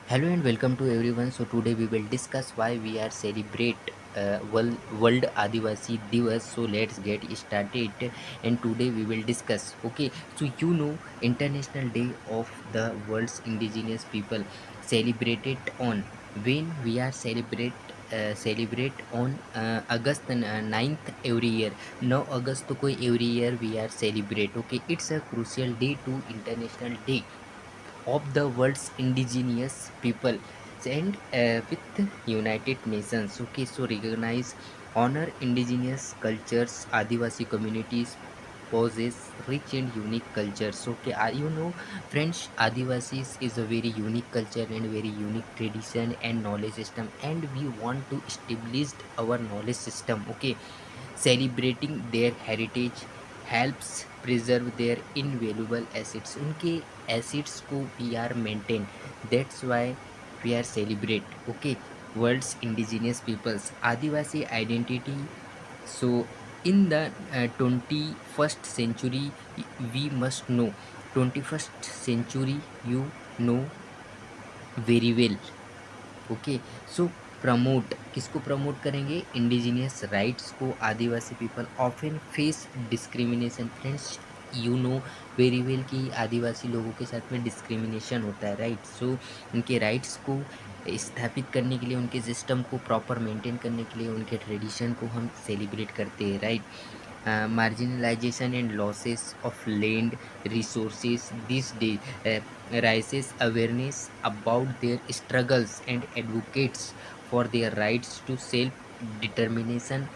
Hello and welcome to everyone. So today we will discuss why we are celebrate World Adivasi Divas. So let's get started. And today we will discuss. Okay, so International Day of the World's Indigenous People celebrated on when we are celebrate on August 9th every year. Now August को every year we are celebrate. Okay, it's a crucial day to International Day of the world's indigenous people and with United Nations. Okay, so recognize, honor indigenous cultures. Adivasi communities possess rich and unique cultures. Okay, French Adivasis is a very unique culture and very unique tradition and knowledge system, and we want to establish our knowledge system. Okay, celebrating their heritage helps preserve their invaluable assets. उनके assets को we are maintain. That's why we are celebrate. Okay, world's indigenous peoples Adivasi identity. So in the 21st century we must know, 21st century you know very well. Okay, so promote किसको promote करेंगे? Indigenous rights को. Adivasi people often face discrimination. Friends, you know very well कि आदिवासी लोगों के साथ में discrimination होता है, राइट? सो उनके राइट्स को स्थापित करने के लिए, उनके सिस्टम को प्रॉपर मेंटेन करने के लिए, उनके ट्रेडिशन को हम सेलिब्रेट करते हैं, right? Marginalization and losses of land resources. These days raises awareness about their struggles and advocates for their rights to self-determination,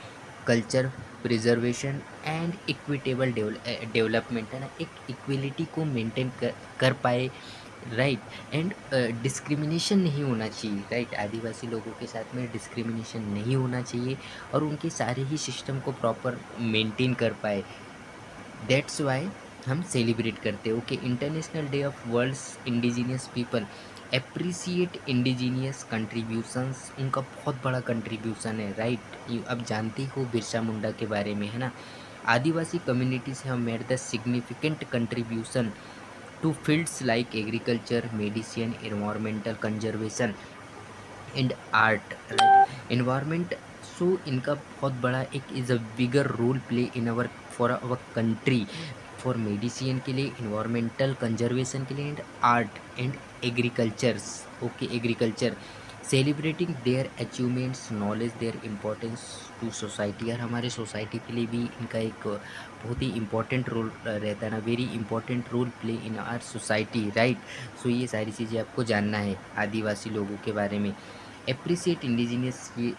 culture preservation and equitable development, है ना? एक इक्वलिटी को मेंटेन कर पाए, राइट? एंड डिस्क्रिमिनेशन नहीं होना चाहिए, right? आदिवासी लोगों के साथ में डिस्क्रिमिनेशन नहीं होना चाहिए और उनके सारे ही सिस्टम को प्रॉपर मेंटेन कर पाए. दैट्स वाई हम सेलिब्रेट करते हैं. Okay, international day of world's indigenous people appreciate indigenous contributions. उनका बहुत बड़ा कंट्रीब्यूशन है, राइट? अब जानते हो बिरसा मुंडा के बारे में, है ना? Adivasi communities have made the significant contribution to fields like agriculture, medicine, environmental conservation and art, right? Environment, so इनका बहुत बड़ा एक is a bigger role play in our for our country. For medicine के लिए, इन्वायरमेंटल कंजर्वेशन के लिए and art and agricultures. Okay, agriculture celebrating their achievements, knowledge their importance to society. यार हमारे सोसाइटी के लिए भी इनका एक बहुत ही इम्पोर्टेंट रोल रहता है ना. Very important role play in our society, right? So ये सारी चीज़ें आपको जानना है आदिवासी लोगों के बारे में. appreciate indigenous, ये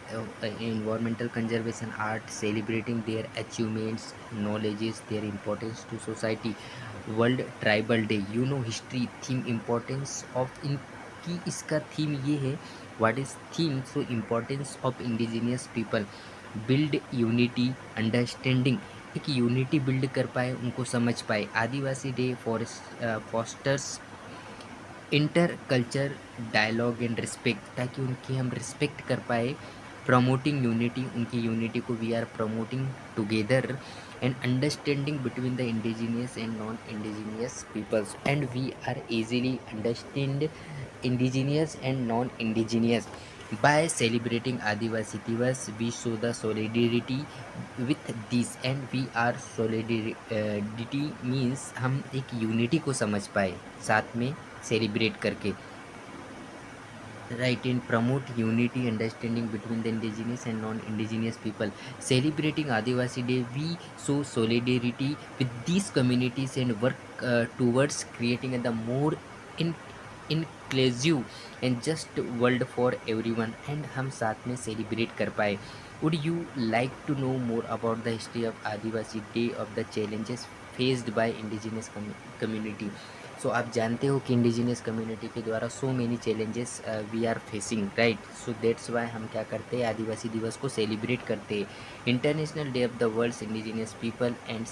environmental conservation, art, celebrating their achievements, knowledges their importance to society. World tribal day, history, theme, importance of इनकी, इसका थीम ये है. What is theme? So importance of indigenous people, build unity, understanding, एक unity build कर पाए, उनको समझ पाए. Adivasi day fosters inter culture dialogue and respect, ताकि उनकी हम रिस्पेक्ट कर पाए. प्रमोटिंग यूनिटी, उनकी यूनिटी को we are promoting together. And understanding between the indigenous and non indigenous peoples, and we are easily understand indigenous and non-indigenous. By celebrating Adivasi Divas, we show the solidarity with this, and we are solidarity means हम एक unity को समझ पाए साथ में celebrate करके, right? And promote unity, understanding between the indigenous and non-indigenous people. Celebrating Adivasi Day, we show solidarity with these communities and work towards creating the more in inclusive and just world for everyone, and हम साथ में celebrate कर पाए. Would you like to know more about the history of Adivasi Day, of the challenges faced by indigenous community? सो आप जानते हो कि indigenous community के द्वारा so many challenges we are facing, right? So that's why हम क्या करते हैं, आदिवासी दिवस को सेलिब्रेट करते हैं. International day of the world's indigenous people and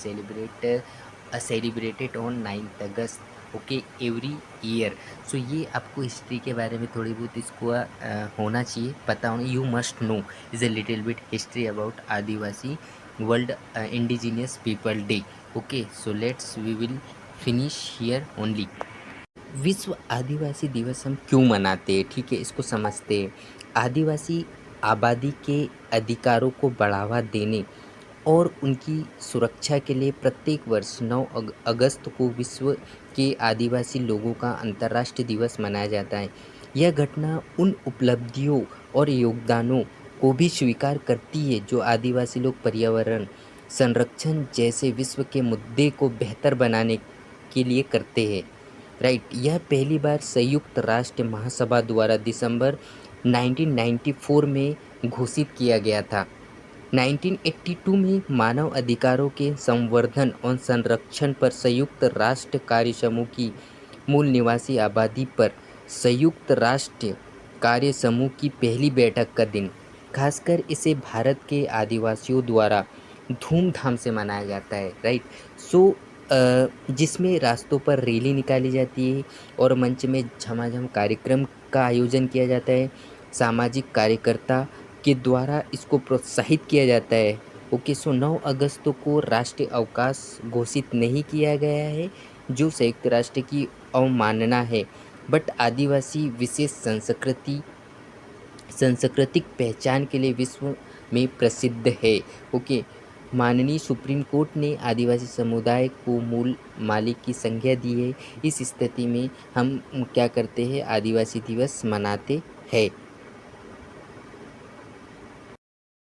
celebrated on 9th August. Okay, every year. So ये आपको हिस्ट्री के बारे में थोड़ी बहुत इसको होना चाहिए, पता होना. You must know is a little bit history about Adivasi world indigenous people day. Okay, so let's we will finish here only. विश्व आदिवासी दिवस हम क्यों मनाते हैं, ठीक है, इसको समझते हैं। आदिवासी आबादी के अधिकारों को बढ़ावा देने और उनकी सुरक्षा के लिए प्रत्येक वर्ष 9 अगस्त को विश्व के आदिवासी लोगों का अंतर्राष्ट्रीय दिवस मनाया जाता है। यह घटना उन उपलब्धियों और योगदानों को भी स्वीकार करती है जो आदिवासी लोग पर्यावरण संरक्षण जैसे विश्व के मुद्दे को बेहतर बनाने के लिए करते हैं। राइट, यह पहली बार संयुक्त राष्ट्र महासभा द्वारा दिसंबर 1994 में घोषित किया गया था। 1982 में मानव अधिकारों के संवर्धन और संरक्षण पर संयुक्त राष्ट्र कार्य समूह की मूल निवासी आबादी पर संयुक्त राष्ट्र कार्य समूह की पहली बैठक का दिन, खासकर इसे भारत के आदिवासियों द्वारा धूमधाम से मनाया जाता है। राइट, सो जिसमें रास्तों पर रैली निकाली जाती है और मंच में झमाझम कार्यक्रम का आयोजन किया जाता है। सामाजिक कार्यकर्ता के द्वारा इसको प्रोत्साहित किया जाता है। ओके, सो 9 अगस्त को राष्ट्रीय अवकाश घोषित नहीं किया गया है, जो संयुक्त राष्ट्र की अवमानना है, बट आदिवासी विशेष सांस्कृतिक पहचान के लिए विश्व में प्रसिद्ध है। ओके, माननीय सुप्रीम कोर्ट ने आदिवासी समुदाय को मूल मालिक की संज्ञा दी है। इस स्थिति में हम क्या करते हैं, आदिवासी दिवस मनाते हैं।